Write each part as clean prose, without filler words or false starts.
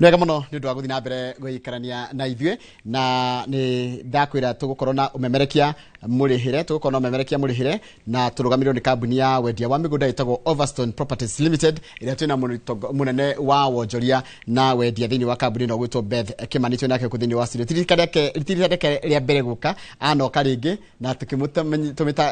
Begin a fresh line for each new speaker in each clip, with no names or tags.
Nwega muno ni undu wa guthi na mbere guikarania na ithue na ni ndakwira tugukorwo na umemerekia murihire tugukorwo na umemerekia murihire na turugamirwo ni kambuni ya wendia wa migunda itagwo Overstone Properties Limited iria twina munene wa wonjoria na wendia thiini wa kambuni no gwitwo Beth Kimani twina nake kuthini wa studio tirikadeke ria mbere guka anoka ringi na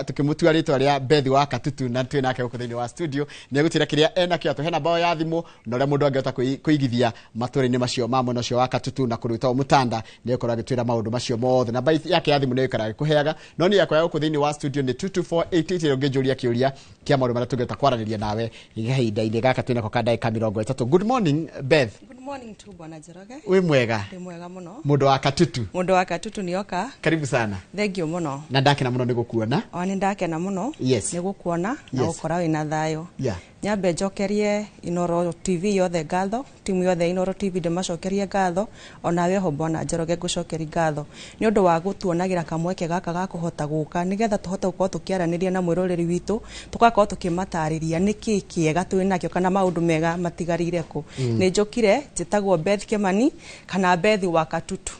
tukimutua ritwa ria Beth wa Katutu na twina nake kuthini wa studio ni egutira kiria enakio tuhena bao ya thimu na ria mundu angehota kuigithia matũra-inĩ macio ma mwena ũcio wa Katutu na kũrutwo Mutanda nĩ ũkoragwo agĩtwĩra maũndũ macio mothe na yake ya thimũ nĩ ĩikaraga ĩkũheaga no nĩ yakwa gũkũ thĩinĩ wa studio nĩ 22488 ũngĩnjũria kĩũria kĩa maũndũ marĩa tũngĩhota kwaranĩria nawe ihinda-inĩ gaka twĩnako ka ndagĩka 30. Good morning Beth.
Good morning to Bwana Njoroge.
Wĩ mwega?
Ndĩ mwega mũno.
Mũndũ wa Katutu.
Mũndũ wa Katutu nĩoka.
Karibu sana.
Thank you mũno.
Na ndakena mũno nĩ gũkuona.
Nĩ ndakena mũno.
Yes.
Nĩ gũkuona na gũkora wĩna thayũ.
Yeah.
Nyambe njokerie Inoro TV yothe ngatho, timu yothe Inoro TV ndĩmacokerie ngatho, onawe ho Bwana Njoroge ngũcokerie ngatho nĩ ũndũ wa gũtuonagĩra kamweke gaka ga kũhota gũka nĩgetha tũhote gũkorwo tũkĩaranĩria na mwĩroreri witũ tũgakorwo tũkĩmatarĩria nĩkĩ kĩega twĩ nakĩo kana maũndũ mega matigarĩire kũ. Nĩ njokire njĩtagwo Beth Kimani kana Beth wa Katutu.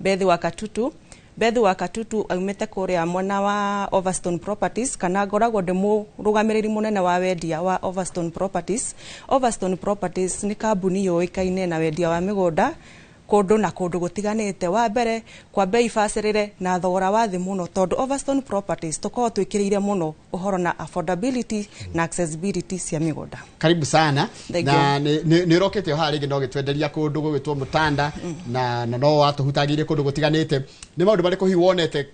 Beth wa Katutu. Beth wa Katutu aumete kuria mwena wa Overstone Properties kana ngoragwo ndĩmũrũgamĩrĩri munene wa wendia wa Overstone Properties. Overstone Properties ni kambuni yoĩkaine na wendia wa mĩgũnda kũndũ na kũndũ gũtiganĩte. Wa mbere kwa bei bacĩrĩre na thogora wa thĩ mũno tondũ Overstone Properties tũkorwo twĩkĩrĩire mũno ũhoro na affordability na accessibility cia mĩgũnda.
Karibu sana. Na nĩ rokete o harĩ no gĩtwenderia kũndũ gwĩtwo Mutanda na no watuhutagĩire kũndũ gũtiganĩte. Nĩ maũndũ marĩkũ hihi wonete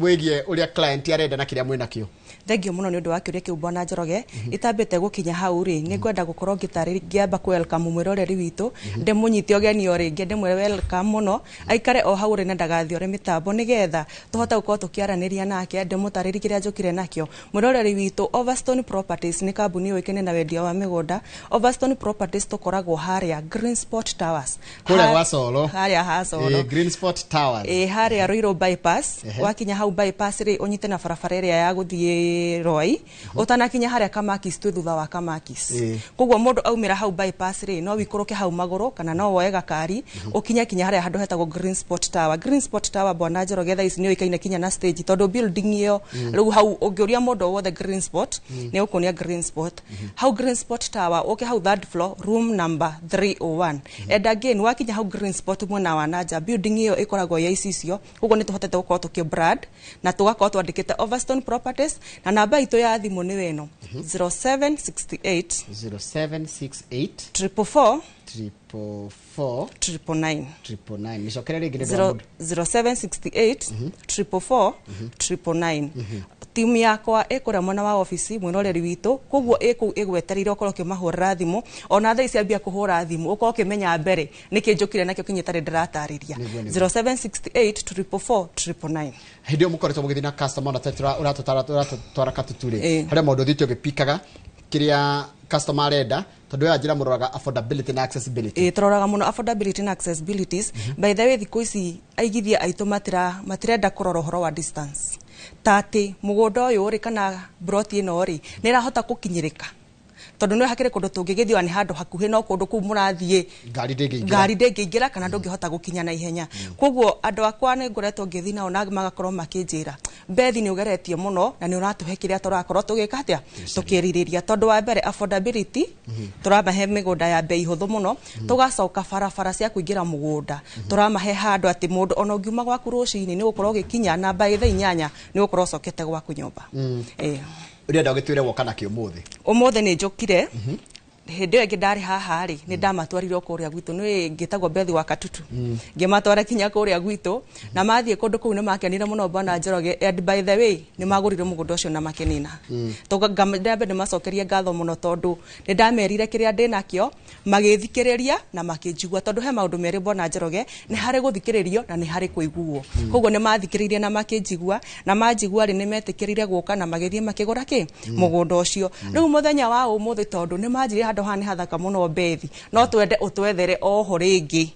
wĩgie ũrĩa client arenda na kĩrĩa mwĩna kĩo?
Thengio mũno nĩ ũndũ wa kĩũria kĩu Bwana Njoroge. Itambĩte gũkinya hau rĩ nĩ ngwenda gũkorwo ngĩamba welcome mwĩroreri witũ ndĩmũnyite ũgeni o rĩngĩ ndĩmwĩre welcome mũno aikare o hau rĩ na ndagathiĩ ore mĩtambo nĩgetha tũhote gũkorwo tũkĩaranĩria nake ndĩmũtarĩrie kĩrĩa njũkire nakĩo. Mwĩroreri witũ Overstone Properties nĩ kambuni yoĩkaine na wendia wa mĩgũnda. Overstone Properties tũkoragwo harĩa Greensport Towers
kũrĩa gwa Solo.
Harĩa ha Solo.
Greensport Towers.
Harĩa Ruiru bypass wakinya hau bypass rĩ ũnyite na barabara ĩrĩa ya gũthiĩ Roi utanakinya haria Kamakis tu thutha wa Kamakis. Koguo mundu aumira hau bypass ri no wikũrũke hau magũrũ kana no woe gakari ukinya haria handu hetagwo Greensport Tower. Greensport Tower Bwana Njoroge thaa ici nĩ oĩkaine kinya na stage tondu building iyo rĩu hau ũngĩũria mũndũ wothe Greensport nĩ ũkuonia Greensport. Hau Greensport Tower okay hau third floor room number 301. And again wakinya hau Greensport mwena wa nanja building iyo ĩkoragwo ya icicio koguo nĩ tũhotete gũkorwo tũkĩbrand na tũgakorwo twandĩkĩte Overstone Properties na namba itũ ya thimũ nĩ weno 0768 444 999
Nicokere rĩngĩ nĩ
0768 444 999. Timu yakwa ĩkũrĩa mwena wa ofisi mwĩroreri witũ koguo ĩkũu ĩgwetereire ũkorwo ũkĩmahũrĩra thimũ ona thaa ici ambia kũhũra thimũ ũkorwo ũkĩmenya mbere nĩkĩ njũkire nakĩo kinya tarĩ ndĩratarĩria 0768 444 999.
Hĩndĩ ĩyo mũkoretwo mũgĩthiĩ na customer na ũratũtwara Katutu rĩ harĩa maũndũ thiĩte ũgĩpikaga kĩrĩa customer arenda tondu ya njĩra mũroraga affordability na accessibility.
Tũroraga mũno affordability na accessibilities. By the way thikũ ici aigithia aitũ matirenda kũrora ũhoro wa distance tati mũgũnda ũyũ rĩ kana broti ĩno rĩ nĩ ĩrahota gũkinyĩrĩka tondu nĩ hakĩrĩ kũndũ tũngĩgĩthiwa nĩ handũ hakuhĩ no kũndũ kũu mũrathiĩ ngari ndĩngĩingĩra kana ndũngĩhota gũkinya na ihenya. Koguo andũ akwa nĩ ngoretwo ngĩthiĩ nao na magakorwo makĩnjĩra Beth nĩ ũgeretie mũno na nĩ ũratũhe kĩrĩa tũrakorwo tũgĩka atĩa tũkĩrirĩria tondu wa mbere affordability tũramahe mĩgũnda ya bei hũthũ mũno tũgacoka barabara cia kũingĩra mũgũnda tũramahe handũ atĩ mũndũ ona ũngiuma gwaku rũcinĩ nĩ gũkorwo ũgĩkinya namba thaa 8 nĩ gũkorwo ũcokete gwaku nyũmba.
Ũrenda ũgĩtwĩre woka nakĩ
ũmũthĩ nĩ njũkire hĩndĩ ĩyo ĩngĩ ndarĩ haha rĩ nĩ ndamatwarire kũrĩa gwitũ nĩ ngĩtagwo Beth wa Katutu ngĩmatwara kinya kũrĩa gwitũ na mathiĩ kũndũ kũu nĩ makenire mũno Bwana Njoroge and by the way nĩ magũrire mũgũnda ũcio na makenina. Ndambe ndĩmacokerie ngatho mũno tondũ nĩ ndamerire kĩrĩa ndĩnakĩo magĩthikĩrĩria na makĩnjigua tondũ he maũndũ merĩ Bwana Njoroge nĩ harĩ gũthikĩrĩrio na nĩ harĩ kũiguo. Koguo nĩ mathikĩrĩirie na makĩnjigua na manjigua rĩ nĩ metĩkĩrire gũka na magĩthiĩ makĩgũra mũgũnda ũcio. Rĩu mũthenya wa ũmũthĩ tondũ nĩ manjire handũ hana hathaka mũno Beth no twende ũtwethere oho rĩngĩ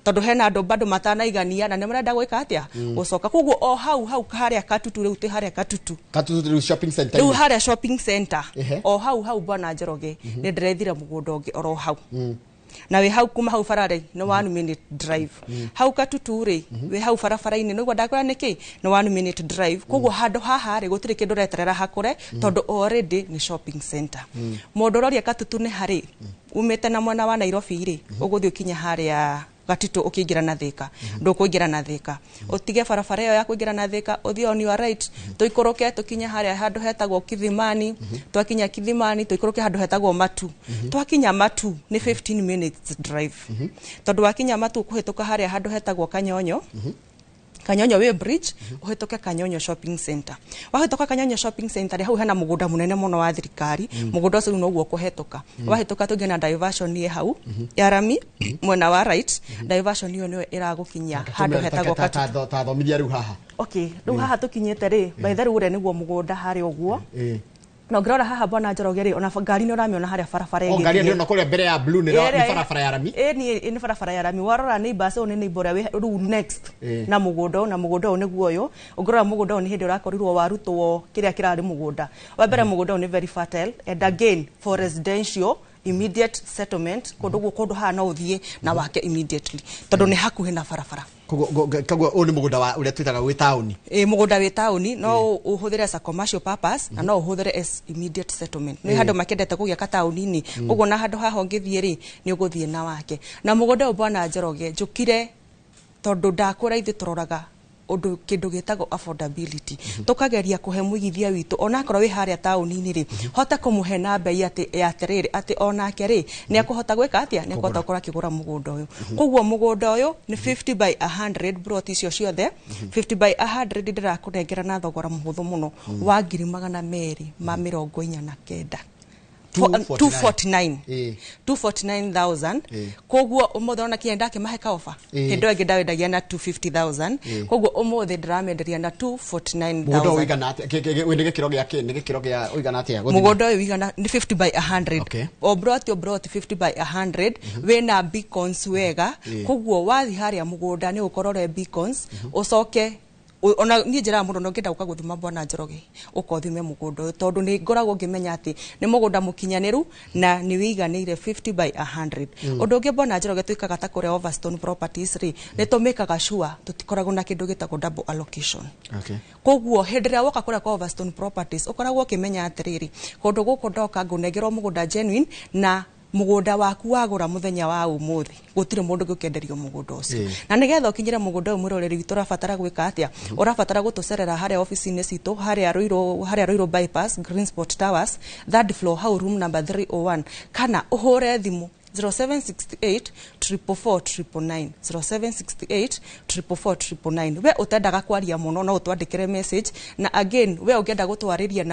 tondũ hena andũ bado matanaigania na nĩ marenda gwĩka atĩa gũcoka. Koguo o hau harĩa Katutu rĩu tĩ harĩa Katutu
shopping center
rĩu harĩa shopping center o hau Bwana Njoroge nĩ ndĩrethire mũgũnda ũngĩ oro hau na we hau kuma hau barare no 1 minute drive hau Katutu ri we hau barabara-ini no ndakwira niki no 1 minute drive koguo handu haha ri gutiri kindu reterera hakure tondu already ni shopping center mundu roria Katutu ni hari umete na mwena wa Nairobi ri uguthi ukinya haria Gatito ukiingira na Thika ndukuingira na Thika utige barabara iyo ya kuingira na Thika uthi on your right tuikoroke tukinya haria handu hetagwo Kithimani twakinya Kithimani tuikoroke handu hetagwo Matu twakinya Matu ni 15 minutes drive tondu wakinya Matu kuhituka haria handu hetagwo Kanyonyo Kanyonyo we bridge uhitoke Kanyonyo shopping center wahitoka Kanyonyo shopping center hau hena mugunda munene muno wa thirikari mugunda ucio no guo kuhetoka wahitoka tugena diversion ye hau ya rami mwena wa right diversion yo niyo iragukinya handu hetagwo Katutu
ta thomithia riu haha
okay riu haha tukinyete ri by the way niguo mugunda hari uguo no ngirora haha Bwana Njoroge ri ona ngari ni uramiona haria barabara ingi
ngari ni ona kuria mbere ya blue ni barabara ya rami
ni barabara ya rami warora ni basi oni ni bora we ru next na mugunda niguo uyu ngirora mugunda ni hindi urakorirwo warutwo kiria kirari mugunda wa mbere mugunda ni very fertile and again for residential immediate settlement kundu haha no uthie na wake immediately tondu ni hakuhi na barabara
kagwa oni mugunda wa uria twitaga wi tauni
mugunda wi tauni no uhuthire as a commercial purpose na no uhuthire as immediate settlement ni handu makendete kugia ka tauni-ini uguo na handu haha ngithie ri ni uguthie na wake na mugunda Bwana Njoroge njukire tondu ndakura ithi turoraga undu kindu gitagwo affordability tukageria kuhe muigithia witu ona korwo wi haria tauni-ini ri hota kumuhe na bei ati onake ri ni akuhota gwika atia ni akuhota kura kigura mugunda uyu koguo mugunda uyu ni 50 by 100 broti icio ciothe 50 by 100 ndirakunengera na thogora muhuthu muno wa 249 249,000 koguo umuthi ona kienda kimahe ka offer hindo ingi ndawendagia na 250,000 koguo umuthi ndiramenderia na 249,000
mugunda uigana atia wini gikiro gia uigana atia
mugunda uigana ni 50 by 100 o broti 50 by 100 wina beacons wega koguo wathi haria mugunda ni ukorore beacons ucoke ona ni njira muno no ngenda ukaguthima Bwana Njoroge ukothime mugunda tondu ni ngoragwo ngimenya ati ni mugunda mukinyaniru na ni wiganire 50 by 100 undu ungi Bwana Njoroge tuikaga ta kuria Overstone Properties ri ni tumikaga sure tutikoragwo na kindu gitagwo double allocation koguo hindira woka kuria kwa Overstone Properties ukoragwo ukimenya atiriri kundu guku ndoka ngunengerwo mugunda genuine na mugunda waku wagura muthenya wa umuthi gutire mundu gukenderio mugunda ucio na nigetha ukinyire mugunda uyu mwiroreri witu urabatara gwika atia urabatara gutucerera haria office-ini citu haria Ruiru bypass Greensport Towers third floor hau room number 301 kana uhure thimu 0768 444 0768 444 we utendaga kwaria muno no utwandikire message na again we ungenda gutwariria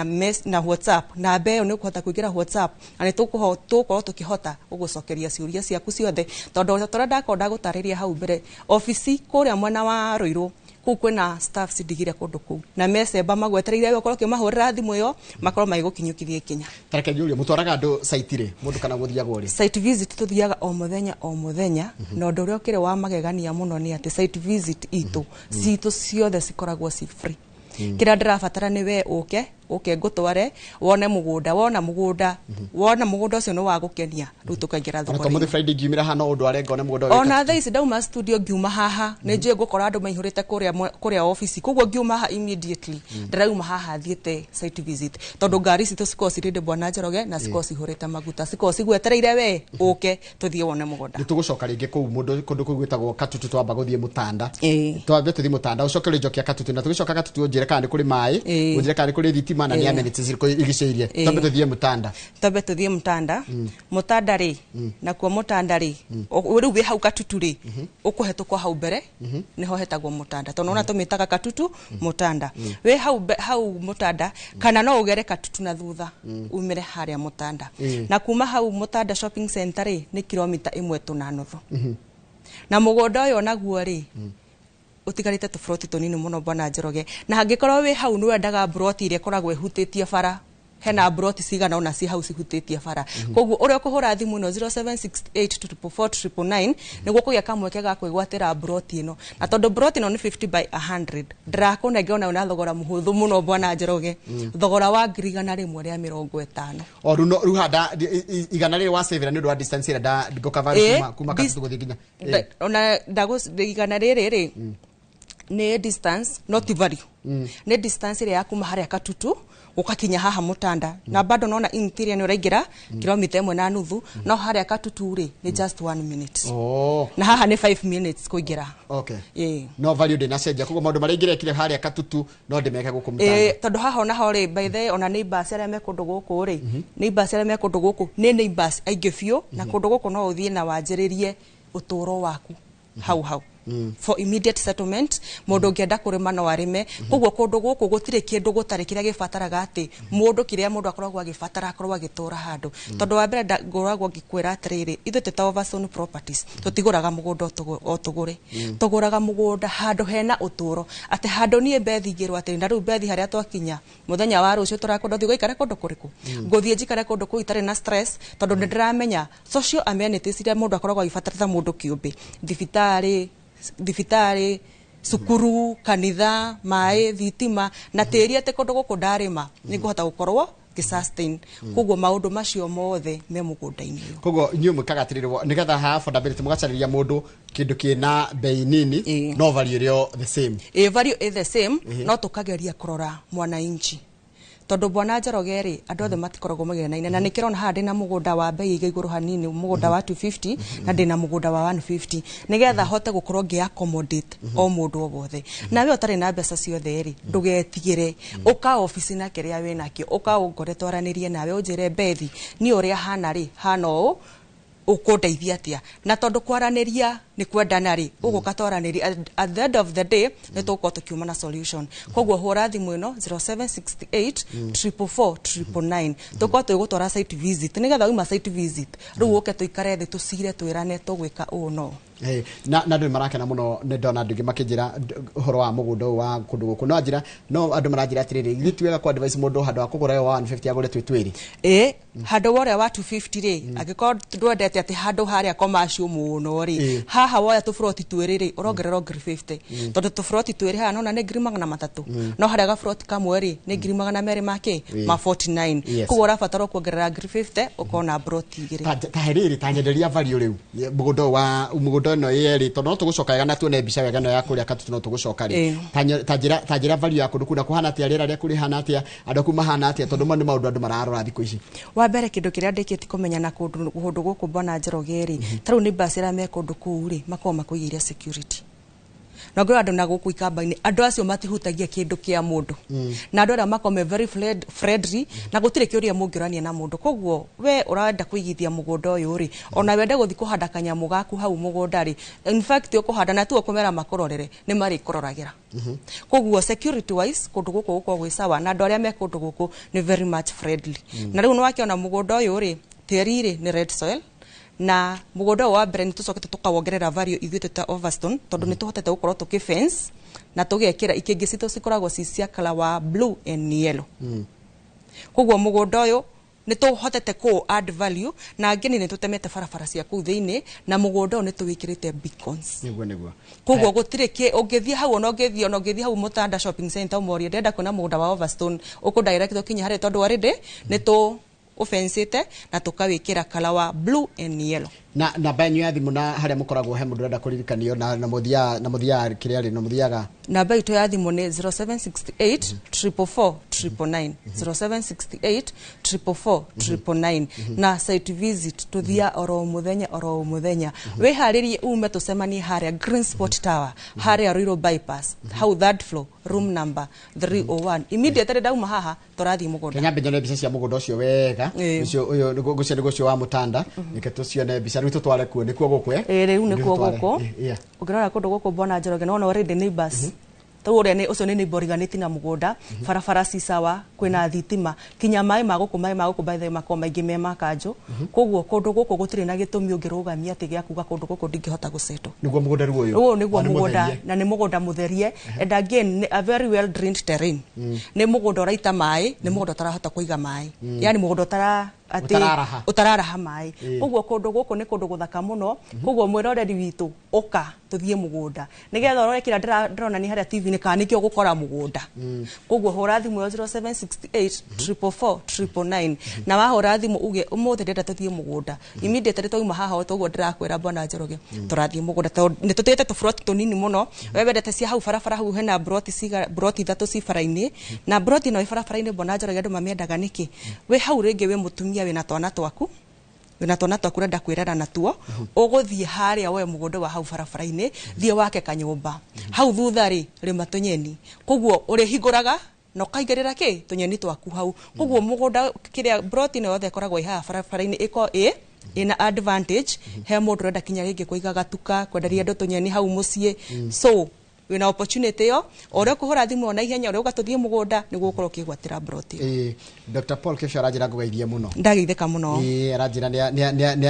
na WhatsApp na mbeo ni ukuhota kuingira WhatsApp ani tukuho tukihota ugucokeria ciuria ciaku ciothe tondu turenda konda gutariria hau mbere office kuria mwena wa Ruiru kwina staff sidigire kundu ku na meseba magwetereire ukorwo kimahurira thimu yo makorwo magigukinyukithia ikinya
tareke Julia mutwaraga andu site ri mundu kana guthiaga uri
site visit tuthiaga o muthenya na undu uria ukire wa magegania muno ni ati site visit itu ciothe cikoragwo ci free kira ndirabatara ni we uke ngutware wona mugunda ucio no wa gukenia riu tukaingira thoko
ona muthi Friday ngimira hano undu are ngone mugunda
ucio ona thaisi dauma studio ngiuma haha ni njue ngukora andu maihurite kuria office koguo ngiuma haha immediately ndirauma haha thiete site visit tondu ngari citu ciko cirinde Bwana Njoroge na ciko cihurite maguta ciko cigwetereire we uke tuthie wone mugunda
nitugucoka ringi kuu mundu kundu gwitagwo Katutu twamba guthie Mutanda twambe tuthie Mutanda ucoke rijokia Katutu na tugicoka Katutu unjire kana ni kuri mai unjire kana ni kuri thitima na ni amenities ziriko igiceirie twambe tuthie Mutanda Mutanda ri na kwa Mutanda ri riu we hau Katutu ri ukuhetukwa hau mbere niho hetagwo Mutanda tondu ona tumitaga Katutu Mutanda we hau Mutanda kana no ugere Katutu na thutha umire haria Mutanda na kuma hau Mutanda shopping center ri ni kilomita 1.5 na mugunda uyu naguo ri utigarite tufroti tunini muno Bwana Njoroge na hangikorwo we hau ni wendaga broti ire koragwo ihutitie bara
hena broti cigana ona ci hau cihutĩtie bara koguo ũrĩa ũkũhũra thimũ ĩno 0768449999 nĩguo kũgĩa kamweke ga kwĩgwatĩra broti ĩno na tondũ broti ĩno nĩ 50 by 100 ndĩrakũnenge ona na thogora mũhũthũ mũno bwana Njoroge thogora wa ngiri 150
o rĩu handa igana rĩrĩ wa savera nĩ ũndũ wa distance ĩrĩa ngũkava kuma Katutu gũthiĩ nginya
ona igana rĩrĩ nĩ distance not value nĩ distance ĩrĩa yakuma harĩa Katutu ukakinya haha Mutanda na bado naona interior ni uraingira kilomita 1.5 no harĩa Katutu ri ni just 1 minute na haha ni 5 minutes kuingira
no value de na cenjia koguo maũndũ marĩa ingĩrekire harĩa Katutu no ndĩmeke gũkũ Mutanda
tondũ haha ona ho ri by the ona neighbors arĩa me kũndũ gũkũ ri neighbors arĩa me kũndũ gũkũ ni neighbors aingĩ biũ na kũndũ gũkũ no ũthiĩ na wanjĩrĩrie ũtũũro waku hau for immediate settlement mũndũ ũngĩenda kũrĩma no arĩme koguo kũndũ gũkũ gũtirĩ kĩndũ gũtarĩ kĩrĩa gĩbataraga atĩ mũndũ kĩrĩa mũndũ akoragwo agĩbatara akorwo agĩtũũra handũ tondũ wa mbere ngoragwo ngĩkwĩra atĩrĩrĩ ithuĩ tũta Overstone Properties tũtigũraga mũgũnda o tũgũre tũgũraga mũgũnda handũ hena ũtũũro atĩ handũ niĩ Bethi ngĩrwo atĩ na rĩu Bethi harĩa twakinya mũthenya wa rũciũ tũrakwenda gũthiĩ gũikara kũndũ kũrĩkũ ngũthiĩ njikare kũndũ kũu itarĩ na stress tondũ nĩ ndĩramenya social amenities iria mũndũ akoragwo agĩbatara mũndũ kĩũmbe thibitarĩ cukuru kanitha maĩ thitima na tĩri atĩ kũndũ gũkũ ndarĩma nĩ ngũhota gũkorwo sustain koguo maũndũ macio mothe me mũgũnda-inĩ
koguo inyuĩ mũkagatirĩrwo nĩgetha ha affordability mũgacarĩria mũndũ kĩndũ kĩna bei nini no value ĩrĩo the same
value is the same no tũkageria kũrora mwananchi tondũ bwana Njoroge rĩ andũ othe matikoragwo magĩnaine na nĩkĩrona haha ndĩna mũgũnda wa bei igũrũ hanini mũgũnda wa 250 na ndĩna mũgũnda wa 150 nĩgetha hote gũkorwo ngĩ accommodate o mũndũ o wothe na we ũtarĩ na mbeca ciothe rĩ ndũgetigĩre ũka ofici na kĩrĩa wĩ nakĩo ũka ũngore twaranĩrie nawe ũnjĩre Bethi ni ũrĩa hana rĩ hana ũũ ũkũndeithia atia na tondũ kwaranĩria nĩ kwendana rĩ ũgũka twaranĩria at the end of the day nĩ tũgũkorwo tũkiuma na solution koguo hũra thimũ ĩno 0768449999 tũkorwo twĩgũtwara site visit nĩgetha uma site visit rĩu ũke tũikare thĩ tũcire twĩrane tũgwĩka ũũ no
na andũ marakena mũno nĩ ndona andũ makĩnjĩra ũhoro wa mũgũnda wa kũndũ gũkũ no njĩra no andũ maranjĩra atĩrĩrĩ gĩtuĩga kwa advice mũndũ handũ wa kũgũra wa 150 agũre twĩrĩ
handũ woria wa 250 rĩ angĩkorwo ndwendete atĩ handũ harĩa commercial mũno rĩ haha woya tũburoti twĩrĩ rĩ ũrongerera 50 tondũ tũburoti twĩrĩ haha nona nĩ 300 no harĩa gaburoti kamwe rĩ nĩ 200 make ma 49 koguo ũrabatara kuongerera 50 ũkona buroti igĩrĩ
ta herĩrĩ ta nyenderia value rĩu mũgũnda no yeri tondu no tugucoka na tuone mbica wega no ya kuria Katutu no tugucoka ri ta njira value ya kundu kuna kuhana atia rĩera rĩa kuri hana atia andu kuma hana atia tondu mani maundu andu mararora thikũ ici
wa mbere kindu kiria ndikĩti kũmenya na kundu gũkũ bwana Njoroge ri tarĩu nĩ basira me kundu kuu ri makoma makuigĩria security na ngoro andu na gũkũ ikamba-inĩ andu acio matihutagia kindu kia mundu na andu arĩa makome very friendly na gũtirĩ kĩũria mũngĩrania na mundu koguo we ũrenda kũigithia mũgũnda ũyũ ri ona wende gũthi kũhanda kanyamu gaku hau mũgũnda ri in fact ũkũhanda na tu ũkũmera makororere nĩ marĩ kororagĩra koguo security wise kundu gũkũ gũkorwo gwĩ sawa na andu arĩa me kundu gũkũ nĩ very much friendly na rĩu nĩ wakiona mũgũnda ũyũ ri tĩri ri nĩ red soil na mũgũnda wa mbere nĩ tũcokete tũkawongerera value ithuĩ tũta Overstone tondũ nĩ tũhotete gũkorwo tũkĩ fence na tũgekĩra ikĩngĩ citũ cikoragwo ci cia color wa blue and yellow koguo mũgũnda ũyũ nĩ tũhotete kũ add value na ngeni nĩ tũtemete barabara cia kũu thĩinĩ na mũgũnda ũyũ nĩ tũwĩkĩrĩte beacons
nĩguo
koguo gũtirĩ ũngĩthiĩ hau ona ũngĩthiĩ hau Mutanda shopping center ũmorie ndenda kuona mũgũnda wa Overstone ũkũdirect ũkinya harĩa tondũ already nĩ tũ offensite na tukawikira color wa blue and yellow
na banyu ya thimu na haria mukoragwo he mundu renda kuririkanio na muthia kiria ri na muthiaga
namba itu ya thimu ni 0768444999 0768444999 na site visit tuthia oro muthenya we haririe ume tusemanie haria Green Spot Tower haria Ruiru bypass how that floor room number 301 immediately dauma haha turathi mugunda
kenya mbenyane mbica cia mugunda ucio wega ucio uyo gucio wa Mutanda nike tucione mbica ritu tware kuo nikuo gukwe
riu nikuo guko ukirora kundu guko bwana Njoroge no already neighbors to ore ne ucio ni boriganiti na mugunda barabara ci sawa kwina thitima kinya mai maguku by the makoma maingi me makanjo koguo kundu guku gutire na gitumi ungirugamia ati gya kuga kundu guku ndingihota guseto
niguo mugunda ruo uyu
niguo mugunda na ni mugunda mutherie and again a very well drained terrain ni mugunda raita mai ni mugunda tarahota kuiga mai yani mugunda tara ati utararaha mai koguo kundu guku ni kundu guthaka muno koguo mwiroreri witu oka tuthie mugunda nigetha urore kira ndirona ni haria TV ni kanikio gukora mugunda koguo hura thimu 0768 444 999 na wahura thimu uge umuthe ndenda tuthie mugunda immediately twauma haha toguo ndirakwira Bwana Njoroge turathie mugunda ni tutete tufroti tunini muno wewe ndete cia hau barabara hau hena broti ithatu ci bara-ini na broti no barabara-ini Bwana Njoroge andu mamiendaga niki we hau ringi we mutumia wina twana twaku renda kwirana natuo uguthie haria we mugunda wa hau barabara-ini thie wake kanyumba hau thutha ri rima tunyeni koguo uri hinguraga no kaigirira ki tunyeni twaku hau koguo mugunda kiria broti no yothe koragwo iha barabara-ini iko ina advantage he mundu renda kinya ringi kuiga gatuka kwenderia andu tunyeni hau mucie so wina opportunity yo ore kuhura thimu ona ihenya ore ugatuthie mugunda niguo ukorwo kigwatira broti
Dr. Paul Kipsang arajira ngugeithie muno
ndageitheka muno
arajira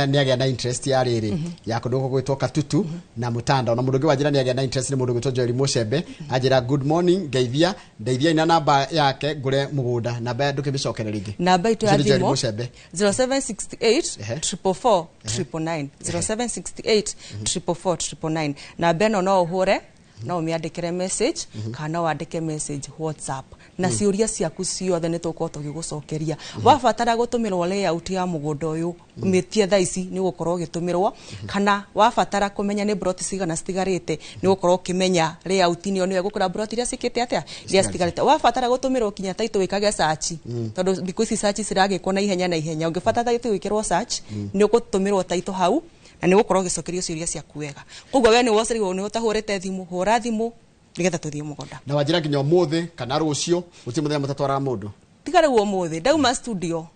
ni agia na interest ya riri ya kundu gugwitwo Katutu na Mutanda na mundu ngi wajira ni agia na interest ni mundu gwitwo Joel Mushembe ajira good morning ngeithia ndeithia ina namba yake ngure mugunda namba ndukibicokera ringi
namba itu ya thimu 0768 444 999 0768 444 999 na beno no uhure no miandikire message kana wandike message WhatsApp na ciuria ciaku ciothe ni tuko tugigucokeria wabatara gutumirwo layout ya mugunda uyu umetie thaa ici ni gukorwo gitumirwo kana wabatara kumenya ni broti cigana citigarite ni gukorwo kimenya layout ni niwe gukura broti iria cikite atia iria citigarite wabatara gutumirwo kinya taito wikage search tondu because search ciragikwo na ihenya ungibatara taito wikirwo search ni ugutumirwo taito hau na ni gukorwo gicokerio ciuria ciaku wega koguo we ni wosiriwo ni utahurite thimu hura thimu nigetha tuthie mugunda
na wajira kinya umuthi kana rucio uti muthenya mutatwara mundu
tigare wo umuthi dauma studio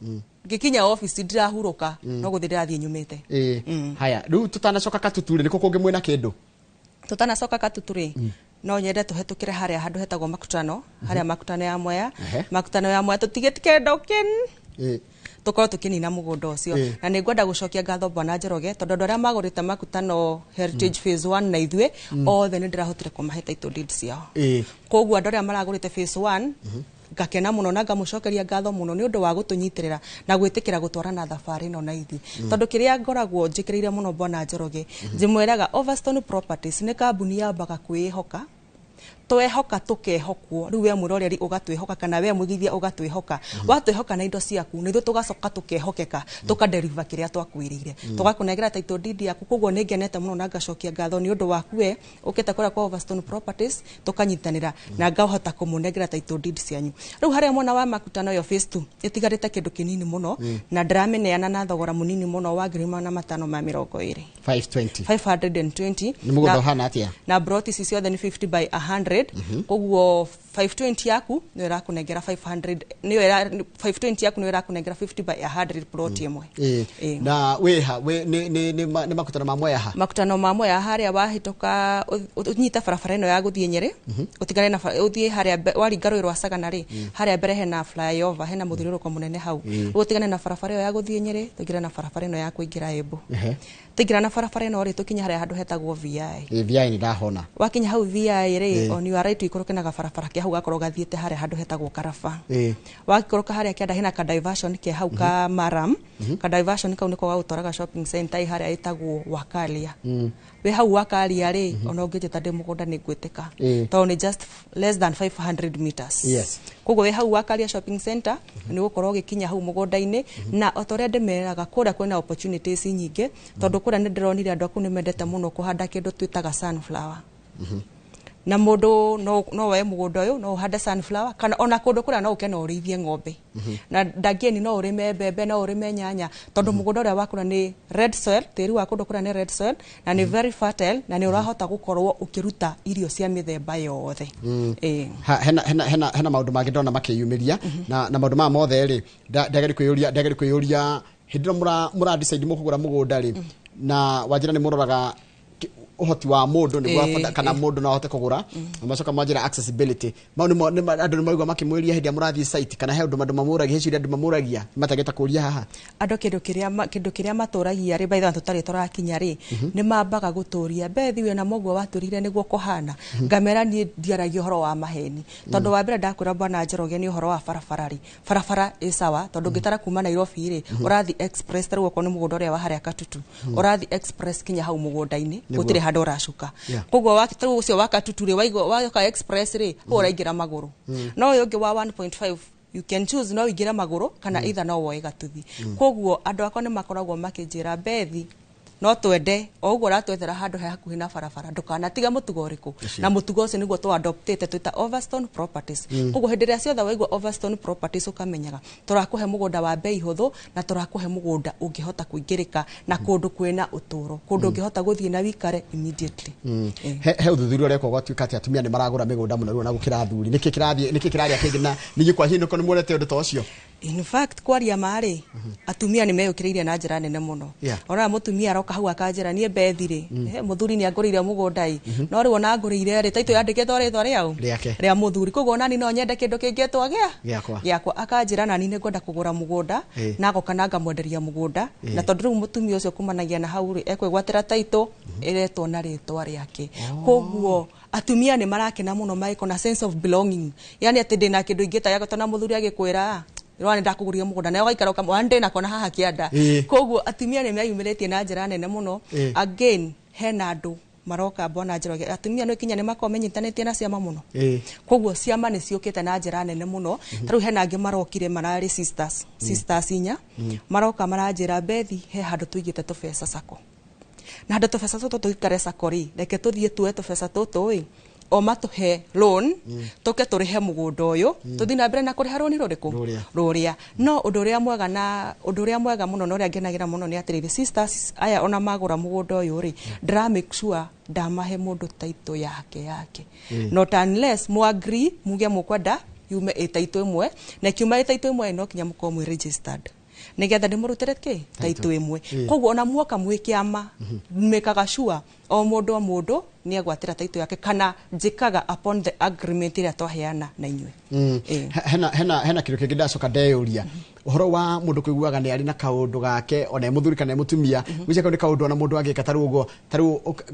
ngikinya office ndirahuruka no guthi ndirathie nyumite
haya riu tutanacoka Katutu ni kuko ngimwina kindu
tutanacoka Katutu ri no nyende tuhetukire haria handu hetagwo makutano haria makutano ya Mwea makutano ya Mwea tutigitike ndoken tukorwo tukinina mugunda ucio na ni ngwenda gucokia ngatho Bwana Njoroge tondu andu aria magurite makutano heritage phase 1 na ithue othe ni ndirahotire kumahe title deed ciao koguo andu aria maragurite phase 1 ngakena muno na ngamucokeria ngatho muno ni undu wa gutunyitirira na gwitikira gutwarana thabari no na ithi tondu kiria ngoragwo njikirire muno Bwana Njoroge njimweraga Overstone Properties ni kambuni yambaga kwihoka twehoka tukehokwo riu we muroreri ugatwehoka kana we mwigithia ugatwehoka watwehoka na indo ciaku nithu tugacoka tukehokeka tukadeliver kiria twakwirire tugakunegera title deed yaku koguo ni ngenete muno na ngacokia ngatho ni undu waku we ukita kura kwa Overstone Properties tukanyitanira na ngahota kumunegera title deed cianyu riu haria mwana wa makutano yo phase 2 itigarite kindu kinini muno na ndirameneana na thogora munini muno wa ngirima na matano ma 20 520
ni mugunda hana atia
na broti cicio then 50 by 100 koguo 520 yaku no irakunengera 500 niyo 520 yaku no irakunengera 50 by 100 plot imwe
na we ni makutano ma Mwea
makutano ma Mwea haria wahitoka unyita barabara ino ya guthie Nyeri utigane na uthie haria waringa rwa Sagana ri haria mbere hena flyover hena muthiruruko munene hau utigane na barabara ino ya guthie Nyeri tugira na barabara ino ya kuingira Embu tugira na barabara ino ri tukinya haria handu hetagwo VI
ni ndahona
wakinya hau VI ri on your right ikoroke na barabara kia hau gakorwo gathiete haria handu hetagwo Karaba wakoroka haria kianda hena ka diversion ke hau ka Maram ka diversion kau niko gautoraga shopping center haria etagwo Wakalia we hau Wakalia ri ona ungijeta ndi mugunda ni ngwitika to ni just less than 500 meters koguo we hau Wakalia shopping center ni gukorwo gikinya hau mugunda-ini na otoria ndemeraga kuria kwina opportunities nyingi tondu kuria ni ndironire andu aku ni mendete muno kuhanda kindu twitaga sunflower na mundu no we mugunda uyu no handa sunflower kana ona kundu kuria no ukena urithie ng'ombe na dagieni no urime mbembe no urime nyanya tondu mugunda uria wakura ni red soil tiri wa kundu kuria ni red soil na ni very fertile na ni urahota gukorwo ukiruta irio cia mithemba yothe
hena maundu mangi ndona makiyumiria na maundu ma mothe ri ndageri kwiyuria hindira mura decide mukugura mugunda ri na wajira ni muroraga uhoti wa mundu niguo kana mundu no ahote kugura macoka manjira accessibility mau ni andu ni maigwa makimwiria hindi amurathi site kana he andu mamuragia heci andu mamuragia matageta kuria haha
andu kindu kiria maturagia ri baitha tutari turakinya ri ni mambaga guturia bethi we na mogwo waturire niguo kuhana ngamera ni ndiaragia horo wa maheni tondu wa mbere ndakwira bwana Njoroge ni horo wa barabara isawa tondu ngitara kuma Nairobi ri urathi express taruo ko ni mugunda uria wa haria Katutu urathi express kinya hau mugunda-ini gutire handu uracuka kogwo wakitaru ucio wa Katutu ri waika express ri uraingira maguru no uyu ungi wa 1.5 you can choose no ingira maguru kana either no woe gatuthi kogwo andu akwa ni makoragwo makinjira bethi no twende oguo ratwethera handu he hakuhi na barabara ndukana tiga mutugo uriku na mutugo ucio niguo tu adoptete twita Overstone Properties kogwo hindi ria ciothe waigua Overstone Properties ukamenyaga turakuhe mugunda wa bei huthu na turakuhe mugunda ungihota kuingirika na kundu kwina uturo kundu ungihota guthie na wikare immediately
he uthuthuria ureko gwatuika ati atumia ni maragura migunda muno riu na gukira athuri niki kiraria kingina ninyi kwa hino ko ni muonete undu ta ucio
in fact kwaria mari atumia ni meyukiriire na njira nene muno ona mutumia aroka hau akanjira nie bethire muthuri ni angurire mugunda no riwo na ngurire ri taito yandiketwo ritwa riau ria muthuri koguo nani no nyende kindu kingetwa giakwa akanjira nani ni ngwenda kugura mugunda na goka ngamwenderia mugunda na tondu riu mutumia ucio kumanagia na hau ri ekwigwatira taito iretwo na ritwa riake koguo atumia ni marakena muno maiko na sense of belonging yani ati ndina kindu ingita yago tona muthuri agikwira rwani ndakuguria mugunda nayo gaikara kamwande na kona haha kianda koguo atumia ni meyumiretie na njira nene muno again hena andu maroka bwana Njoroge atumia no kinya ni makomenyitanĩtie na ciama muno koguo ciama ni ciukite na njira nene muno taru hena angi marokire marari sisters inya maroka maranjira bethi he handu tuigite tubesa sako na handu tubesa tutu tuikare sako ri reke tuthie tuwe tubesa tutu o matuhe loan toke turihe mugunda uyu tuthi na mbere na kuriha loan ruria no undu uria mwega muno no ria ngenagira muno ni atiriri sisters aya ona magura mugunda uyu ri dra make sure ndamahe mundu taito yake not unless mu agree muge mukwenda yume taito imwe na kiuma taito imwe no kinya mukomwe registered nigetha ndimurutire ki taito imwe koguo ona muoka mwikiama mekaga sure o mundu ni agwatira taito yake kana njikaga upon the agreement ira twaheana na inywe
hena kiru kingi ndacoka ndeyuria uhoro wa mundu kuiguaga ni ari na kaundu gake ona muthuri kana mutumia wice ka ni kaundu ona mundu agika taru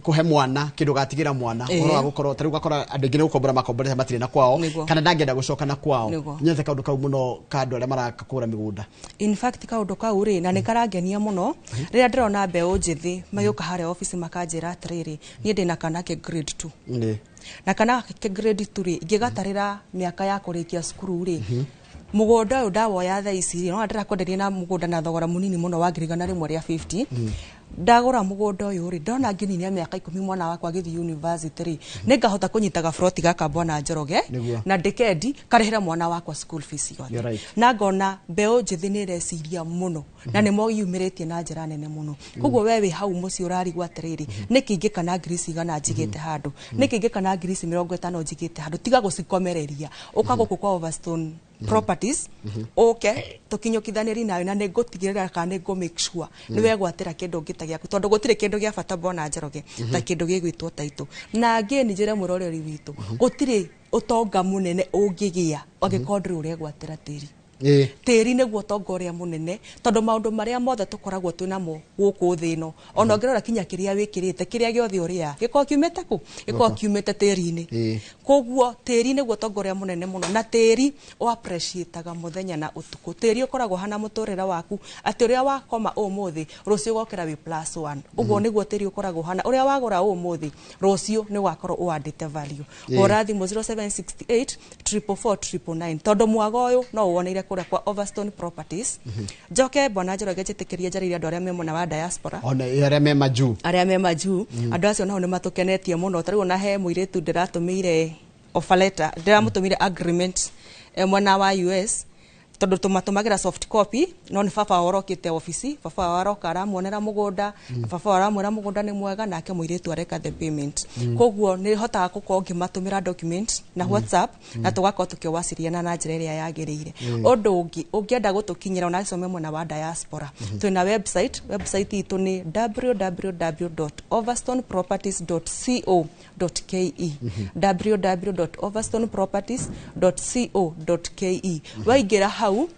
kuhe mwana kindu gatigira mwana uhoro wa gukorwo taru gakora andu ngi ni gukombora makombora matire na kwao kana ndangenda gucoka na kwao nyethe kaundu kau muno kandu aria marakakura migunda
in fact kaundu kau ri na ni karangenia muno riria ndirona mbeu njithi mayuka hare office makanjira atiriri ni ndina kana ke grade 2 na kana ke grade 2 ri ngigatarira miaka ya kurikia cukuru ri mugunda uyu ndawoya tha ici ri no ndira kwenderia na mugunda na thogora munini muno wa ngirigana rimwe ria 50 ndagura mugunda uyu ri ndona ngininia miaka 10 mwana wakwa githi university ri ningahota kunyitaga froti gaka bwana Njoroge na ndikendi karehera mwana wakwa school fees yothe na ngona mbeu njithi ni reciria muno na ni mo yumiretie na njira nene muno koguo we wi hau muci urarigwa atiriri nikingi kana grisi gana njigite handu nikingi kana grisi 50 njigite handu tiga gucikomereria ukaguku kwa Overstone Properties okay tukinyokithaniri nayo na negotigirira kana nego make sure ni wegwatira kindu ngita giaku tondu gutire kindu gia bata bwana Njoroge ta kindu gigwitwo taito na ngeni njire muroreri witu gutire utonga munene ungigia agikondri uria gwatira tiri tiri niguo tonga uria munene tondu maundu maria mothe tukoragwo twinamo guku thino ona ngirora kinya kiria wikirite kiria giothe uria giko kiumete ku giko kiumete tiri-ini koguo tiri niguo tonga uria munene muno na tiri o appreciate-aga muthenya na utuku tiri ukoragwo hana muturira waku ati uria wakoma umuthi rucio gokera wi +1 uguo niguo tiri ukoragwo hana uria wagura umuthi rucio ni wakorwo uandite value urathi mo 0768 444 tondu mwago uyu no uoneire kuria kwa Overstone Properties njoke bwana Njoroge njitikirie njariria andu aria me mona wa diaspora
ona aria me maju
andu acio nao ni matukenetie muno tari ona he muiretu ndiratumire offer letter ndiramutumire agreement mwana wa US tondu tumatumagira soft copy no ni baba orokite office baba waroka aramuonera mugunda baba aramwira mugunda ni mwega nake muiritu areka the payment koguo ni hotaga gukorwo ngimatumira document na WhatsApp na tugakorwo tukiwasiliana na njira iria yagirire undu ungi ungienda gutukinyira ona some mwena wa diaspora twina website itu ni www.overstoneproperties.co.ke www.overstoneproperties.co.ke waingira hau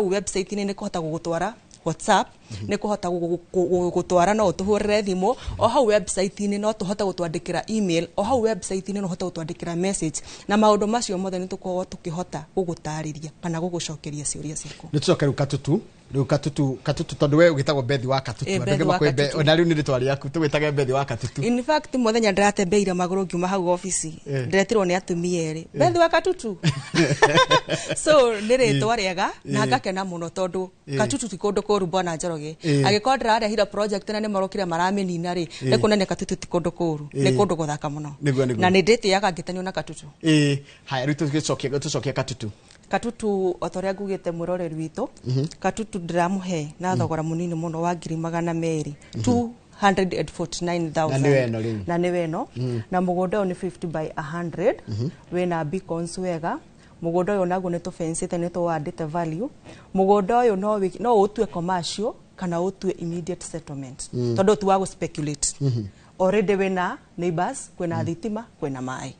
website ni kuhota gugutwara WhatsApp ni kuhota gugutwara no utuhurire thimu o hau website ni no tuhota gutwandikira email o hau website ni no hota gutwandikira message na maundu macio mothe ni tukorwo tukihota gugutariria kana gugucokeria ciuria ciaku
ni tucokeru katutu riu katutu tondu we ugitagwo Bethi wa Katutu andu makwembe ona riu ni ritwa riaku tugitaga Bethi wa Katutu
in fact muthenya ndiratembeire maguru ngiuma hau office ndiretirwo ni atumia eri Bethi wa Katutu so ni ritwa riega na ngakena muno tondu Katutu ti kundu kuru Bwana Njoroge agikorwo ndirarehira project na ni marokire maramenina ri ni kunene Katutu ti kundu kuru ni kundu guthaka muno na ni nditiaga ngitanio na Katutu
haya riu tucokia
Katutu otoria ngugite muroreri witu Katutu ndiramuhe na thogora munini muno wa 200,000 249,000 na ni weno na mugunda ni 50 by 100 wena beacons wega mugunda uyu naguo ni tufencite ni tuwadite value mugunda uyu no utue commercial kana utue immediate settlement tondu tu wa speculate already wena neighbors kwena thitima kwena mai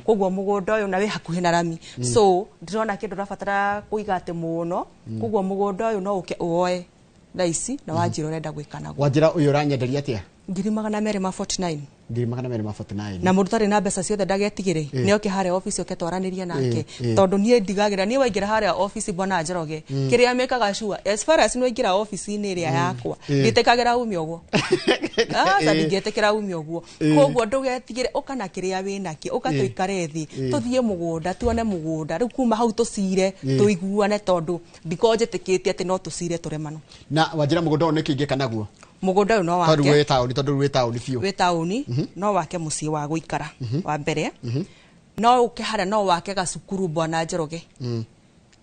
koguo mugunda uyu na wi hakuhi na rami so ndirona kindu rabatara kuiga ate muno koguo mugunda uyu no uoe daisi na wajira urenda gwikana
wajira uyu uranyenderia atia
249
249
na murutari na mbeca ciothe ndagetigire nio ke hare office oke twaraniria nake tondu nie ndigagira nie waingira hare office Bwana Njoroge kiria mekaga sure as far as no ingira office ni iria yakwa nditekagira umi oguo ndingetekira umi oguo koguo ndugetigire ukana kiria winaki ukatuikare thi tuthie mugunda tuone mugunda riu kuma hau tucire tuiguane tondu ndikonjetikitie ati no tucire turemano
na wajira mugunda one kinge kanaguo
mugunda no wake
tondu we tauni fiu
we tauni no wake muci wa guikara wa mbere no ukihara no wake gacukuru Bwana Njoroge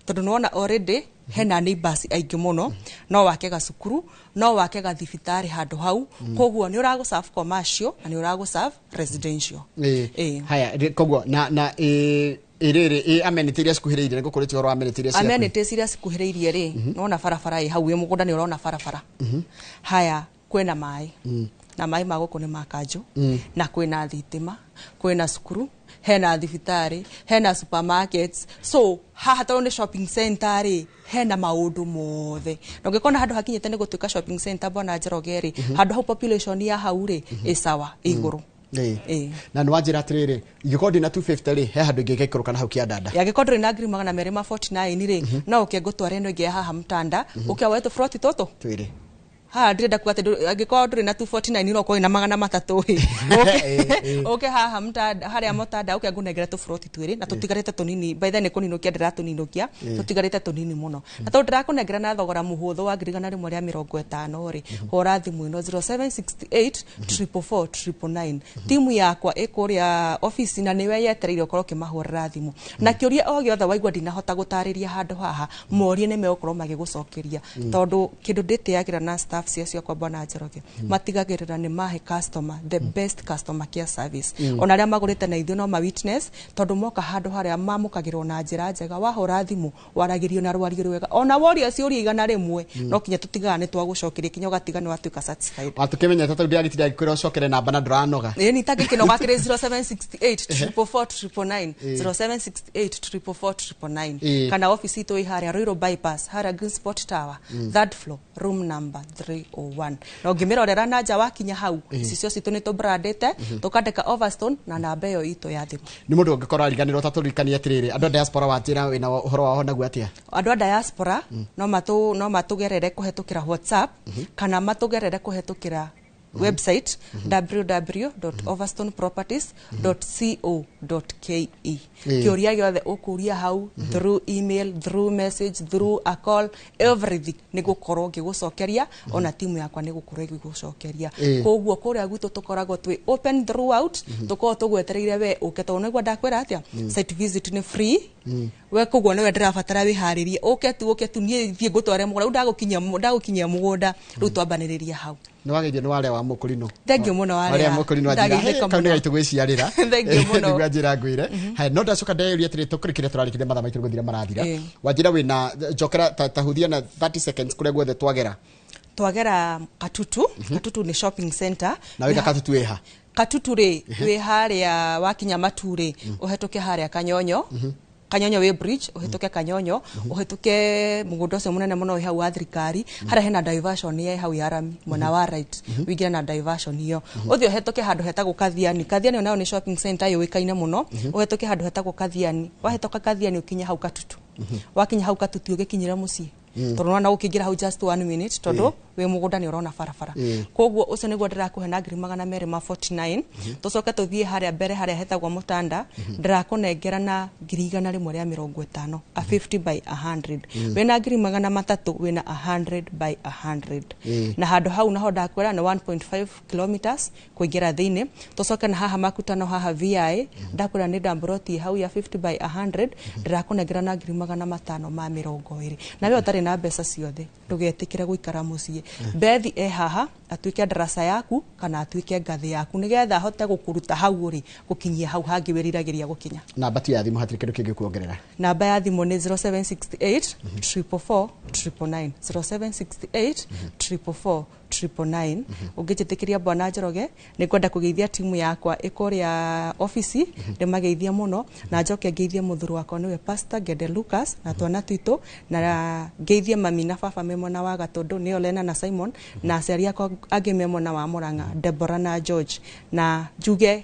tondu nona already hena neighbors aingi muno no wake gacukuru no wake gathibitari handu hau koguo ni urago serve commercial na ni urago serve residential
haya koguo na irere amenity iria cikuhiriire ngukuriti horo amenity iria
amenities iria cikuhiriirie ri nona barabara hau wi mugunda ni urona barabara haya kwena mai na mai maguku ni makanjo na kwena thitima kwena cukuru hena thibitari hena supermarkets so haha toro ni shopping center ri hena maundu mothe no ngikona handu hakinyete ni gutuika shopping center Bwana Njoroge ri handu hau population ya hau ri isawa iguru
na nwajira atiriri igikodi na 250 ri he handu ngigikuruka na hau kiandanda
yagikodi na 249 ri no ukengutware no nge haha mtanda ukia wetu froti toto
twiri
ndirenda kuate agikoo nduri na 249 no ko ina 300 okay haha mtanda haria mutanda ukia ngunengera tu froti twiri na tutigarite tunini by the ne kuninokia ndira tuninokia tutigarite tunini muno na to ndira kunengera na thogora muhuthu wa ngirigana rimwe ria 50 ri hora thimu ino 0768 444 timu yakwa ikuria office na niwe yetereire ukorwo kimahurira thimu na kiuria o giothe waigwa ndinahota gutariria handu haha morie ne meokorwo magigucokeria tondu kindu nditiagira na staff cia kwa Bwana Njoroge matigagirira ni mahe customer the best customer care service ona ria magurite na ithuĩ no ma witness tondu moka handu haria mamukagirwo na njira njega wahora thimu waragirio na rwario rwega ona woria ciuria igana rimwe no kinya tutigane twagucokeria kinya ugatiga ni watuika satisfied
atukimenya tatu ndia gitira gikwira ucokere namba na nduranoga
ni tagikinoga kire 0768 444 0768 kana office itu iharia Ruiru bypass haria Green Spot Tower third floor room number 301 no ngimirorera na nja wakinya hau cicio citu ni tubrandite tukandika Overstone na namba iyo itu ya thimu
ni mundu ngikora riganiro taturikania atiriri andu diaspora watira wina horo waho naguo atia
andu diaspora no matugerere kuhetukira WhatsApp kana matugerere kuhetukira website www.overstoneproperties.co Kioria giothe ukuria hau through email, through message, through a call, everything nigukorwo ngigucokeria ona timu yakwa nigukorwo ngigucokeria. Koguo kuria gutu tukoragwo twi open throughout, tukorwo tugwetereire we uke to niguo ndakwira atia site visit ni free. We koguo niwe ndirabatara wiharirie uke tu nie thie ngutware mugura ndagukinyia mugunda riu twambaniriria hau.
Ni wageithio ni wale wa mukurino.
Thank you muno wale.
Wale mukurino ajira. Kauni gaitu gwiciarira.
Thank you muno.
Nigwa njira ngwire. Hai no ndacoka ndeyuria atiri tukurikire turarikire matha maitu guthira marathira. Wajira wina jokera tahuthia na 30 seconds kure gwethe twagera.
Twagera Katutu. Katutu ni shopping center.
Na wika Katutu eha.
Katutu ri wi haria wakinya Mature uhetoke haria Kanyonyo. Kanyonyo we bridge uhetoke Kanyonyo uhetoke mugunda ucio munene muno wi hau wa thirikari haria hena diversion ye hau ya Arami mwena wa right wigira na diversion hiyo uthio uhetoke handu hetagwo Kathiani onao ni shopping center yo wikaine muno uhetoke handu hetagwo Kathiani wahetoka Kathiani ukinya hau Katutu wakinya hau Katutu ugikinyira mucii tondu na ukingira hau just 1 minute tondu we mugunda ni urona farafara koguo ucio niguo ndirakuhe na ngiri 249 tucoke tuthie haria mbere haria hetagwo Mutanda ndirakunengera na ngiri 150 a 50 by 100 wena ngiri 300 wena 100 by 100 na handu hau naho ndakwira ni 1.5 kilometers kuingira thiini tucoke na haha makutano haha VI ndakwira ni ndambroti hau ya 50 by 100 ndirakunengera na ngiri 520 na we utari na mbeca ciothe ndugetikire guikara mucii bethi haha atuike darasa yaku kana atuike ngathi yaku nigetha hote gukuruta hau uri gukinyia hau hangi wiriragiria gukinya. Namba tu ya thimu hatiri kindu kingi kuongerera. Namba ya thimu ni 0768 444 999 0768 444 999. Ungijitikiria bwana Njoroge ni kwenda kugeithia timu yakwa ikoria office ndimageithia muno na njoke ngeithie muthuru wakwa niwe Pastor Gede Lucas na twana twito na ngeithie mami na baba memona wa Gatundu ni Olena na Simon na aciari akwa angi memona wa Muranga Deborah na George na Juge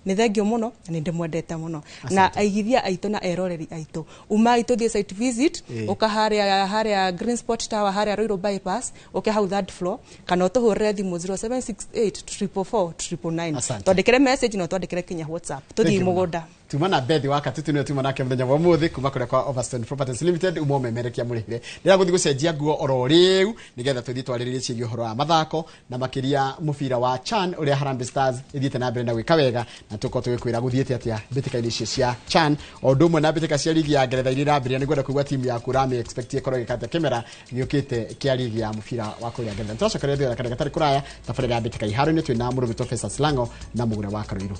ni thengio muno ni ndimwendete muno na aigithia aitu na eroreri aitu uma aitu thie site visit ukaharia Green Spot Tower haria Royal bypass hau third floor kana utuhurire thimu 0768 444 999 twandikire message no twandikire kinya WhatsApp tuthi mugunda tuma na bethi wa Katutu ni tuma nake muthenya wa muthi kuma kuria kwa Overstone Properties Limited umo memerekia murihire ndira guthi gucenjia nguo oro riu nigetha tuthi twariririe ciĩgie uhoro wa mathako na makiria mubira wa CHAN uria Harambee Stars ithiete na mbere na gwika wega na tuko tugikwira guthiete atia mbĩtĩka-inĩ icio cia CHAN o ndumwe na mbĩtĩka cia ligi ya Ngeretha iria irambiria ni gwenda kuigua timu ya Kurami expect ikorwo gikate kimera giukite kia ligi ya mubira wa kuria Ngeretha twacokereria thĩra kana gatari kuraya tabarĩra ya mbĩtĩka iharo-inĩ twina Mũrũgĩ Professor Slango na Mũgũre wa Karuiru.